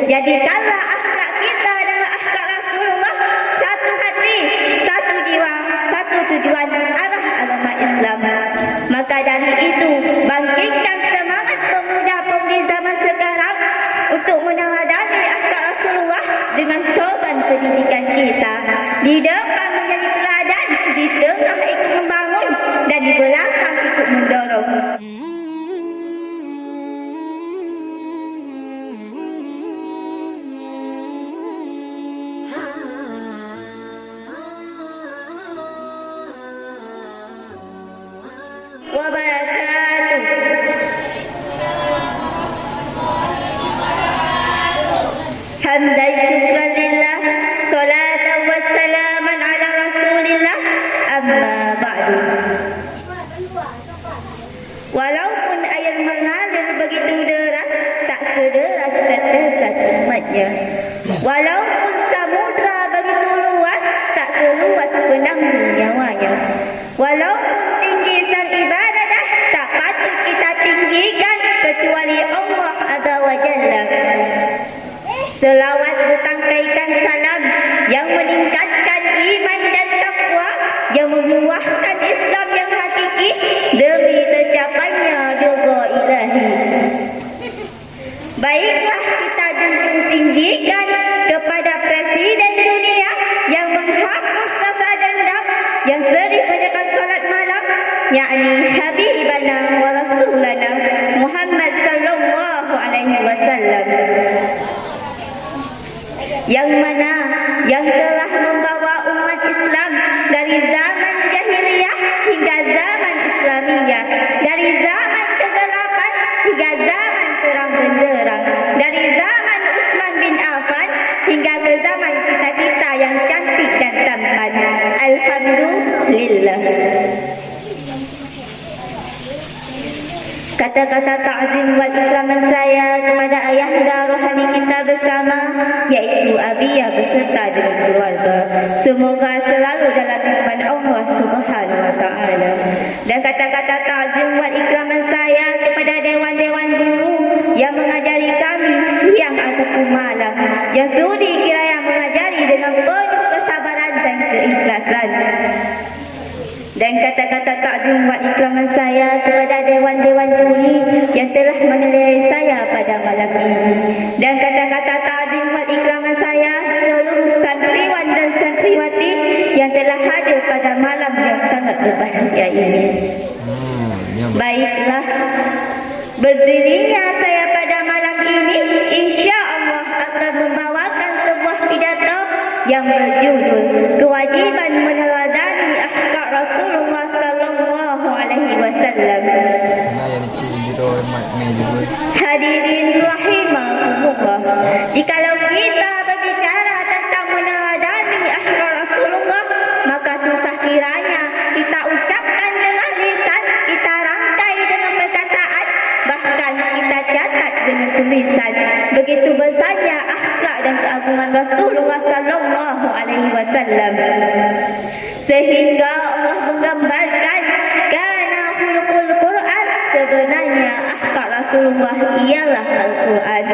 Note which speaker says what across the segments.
Speaker 1: Jadikanlah akhlak kita dengan akhlak Rasulullah satu hati, satu jiwa, satu tujuan arah agama Islam. Maka dari itu, bangkitkan semangat pemuda-pemudi zaman sekarang untuk meneladani akhlak Rasulullah dengan slogan pendidikan kita. Di depan menjadi teladan, di tengah ikut membangun, dan di belakang ikut mendorong. Wabarakatuh. Hamdan syukran lillah, salatan wassalaman ala rasulillah, amma ba'du. Walaupun air mengalir begitu deras, tak sederas tetesan umatnya. Walaupun samudra begitu luas, tak seluas penanggung nyawanya. Walaupun tinggi sang ibadah, tak patut kita tinggikan kecuali Allah Azza wa Jalla. Selawat bertangkaikan salam yang meningkatkan iman dan takwa, yang membuahkan Islam yang hakiki demi tercapainya ridha ilahi. Baiklah kita junjung tinggikan kepada Presiden dunia yang menghapus rasa dendam, yang sering menjaga salat malam, yakni Habibana wa Rasulana Muhammad sallallahu alaihi wasallam, yang mana yang telah membawa umat Islam dari zaman jahiliyah hingga zaman Islamiyah, dari zaman kegelapan hingga zaman terang benderang, dari zaman Utsman bin Affan hingga ke zaman kita-kita yang cantik dan tampan. Alhamdulillah. Kata-kata ta'zim wal ikraman saya kepada ayahanda rohani kita bersama, yaitu Abiyah beserta dengan keluarga. Semoga selalu dalam lindungan Allah Subhanahu wa taala. Dan kata-kata ta'zim wal ikraman saya kepada dewan-dewan guru yang mengajari kami siang ataupun malam, yang sudi kiranya mengajari dengan penuh kesabaran dan keikhlasan. Dan kata-kata takzim wa ikraman saya kepada dewan-dewan juri yang telah menilai saya pada malam ini. Dan kata-kata takzim wa ikraman saya seluruh santriwan dan santriwati yang telah hadir pada malam yang sangat berbahagia ini. Baiklah, berdirinya saya pada malam ini insya Allah akan membawakan sebuah pidato yang berjudul kewajiban meneladani akhlak Rasulullah sallallahu alaihi wasallam. Hadirin rahimahumullah, jikalau kita berbicara tentang meneladani akhlak Rasulullah, maka susah kiranya kita ucapkan dengan lisan, kita rangkai dengan perkataan, bahkan kita catat dengan tulisan. Begitu besarnya akhlak dan keagungan Rasulullah sallallahu alaihi wasallam, sehingga Allah menggambarkan kana khuluqul Quran, sebenarnya akhlak Rasulullah ialah Al-Quran,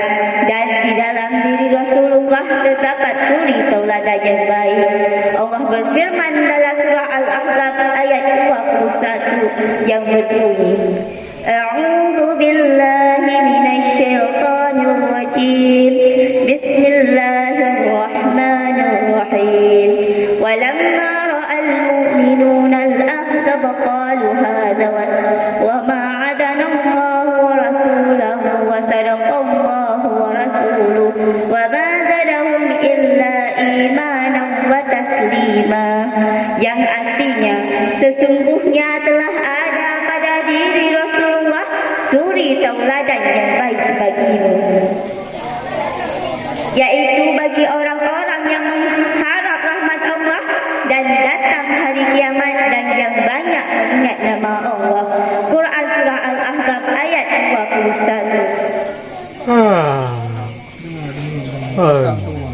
Speaker 1: dan di dalam diri Rasulullah terdapat suri tauladan yang baik. Allah berfirman dalam surah Al-Ahzab ayat 21 yang berbunyi, A'udzu billahi minasyaitonir rajim. Bismillahirrahmanirrahim. Walamma ra'al mu'minuna al-ahzaba qalu hadza wa ma 'adana Allah wa rasulahu wa sadaqallahu wa rasuluhu wa ma zadahum illa imanan wa taslima. Yang artinya sesungguhnya telah ada pada diri Rasulullah suri tauladan yang baik bagimu, yaitu bagi orang-orang yang mengharap rahmat Allah dan datang hari kiamat dan yang banyak mengingat nama Allah. Quran surah Al-Ahzab ayat 21.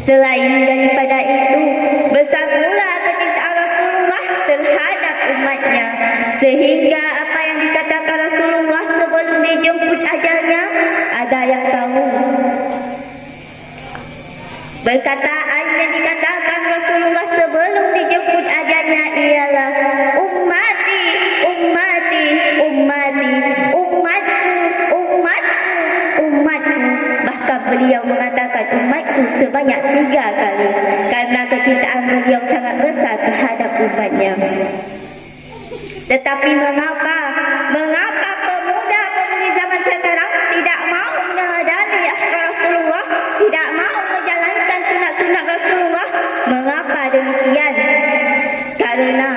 Speaker 1: Selain daripada itu, besar pula kecintaan Rasulullah terhadap umatnya, sehingga apa yang dikatakan Rasulullah sebelum dijemput ajalnya, ada yang tahu? Perkataan yang dikatakan Rasulullah sebelum dijemput ajalnya ialah ummati, ummati, ummati, umatku, umatku, umatku. Bahkan beliau mengatakan umatku sebanyak 3 kali karena kecintaan beliau sangat besar terhadap umatnya. Tetapi mengapa pemuda-pemudi zaman sekarang tidak mau meneladani akhlak Rasulullah, tidak mau menjalankan sunat-sunat Rasulullah? Mengapa demikian? Karena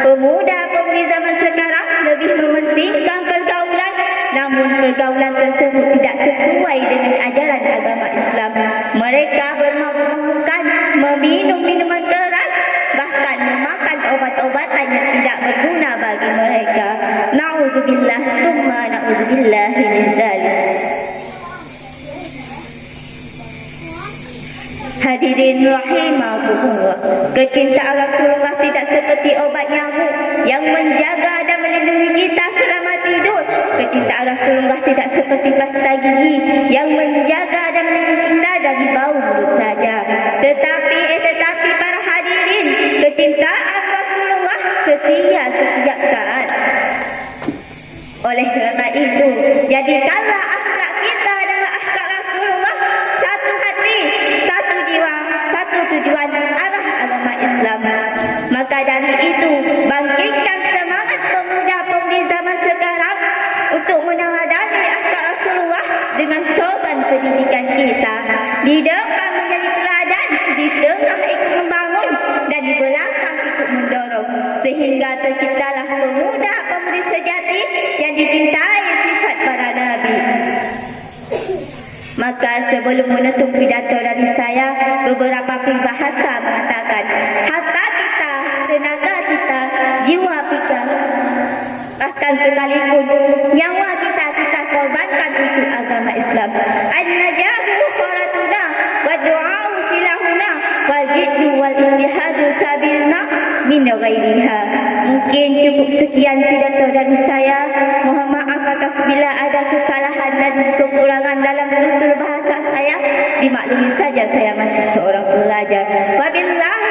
Speaker 1: pemuda-pemudi zaman sekarang lebih mementingkan pergaulan, namun pergaulan tersebut tidak sesuai dengan ajaran agama Islam. Mereka bermabuk-mabukan, meminum minuman keras, bahkan memakan obat-obatan yang tidak berguna bagi mereka. Na'udzubillah, tsumma na'udzubillah min dzalik. Hadirin rahimakumullah, kecintaan Rasulullah tidak seperti obat nyamuk yang menjaga dan melindungi kita selama tidur. Kecintaan Rasulullah tidak seperti pasta gigi yang menjaga dan melindungi kita dari bau mulut saja. Tetapi para hadirin, kecintaan Rasulullah setia setiap saat. Oleh kerana itu, jadikanlah akhlak kita dengan akhlak Rasulullah, satu hati, satu jiwa, satu tujuan arah agama Islam. Maka dari itu, bangkitkan semangat pemuda-pemudi zaman sekarang untuk meneladani akhlak Rasulullah dengan slogan pendidikan kita. Di depan menjadi teladan, di tengah ikut membangun, dan di belakang ikut mendorong, sehingga terciptalah pemuda-pemudi sejati yang dicintai sifat para nabi. Maka sebelum menutup pidato dari saya, beberapa peribahasa mengatakan, harta kita, tenaga kita, jiwa kita, bahkan sekalipun nyawa kita korbankan untuk agama Islam. An-najahu qaratuna wa du'a'u silahuna wal jiddu wal ijtihadu sabilna min ghairiha. Mungkin cukup sekian pidato dari saya. Mohon maaf atas bila ada kesalahan dan kekurangan dalam tutur bahasa saya. Dimaklumi saja saya masih seorang pelajar. Wabillahi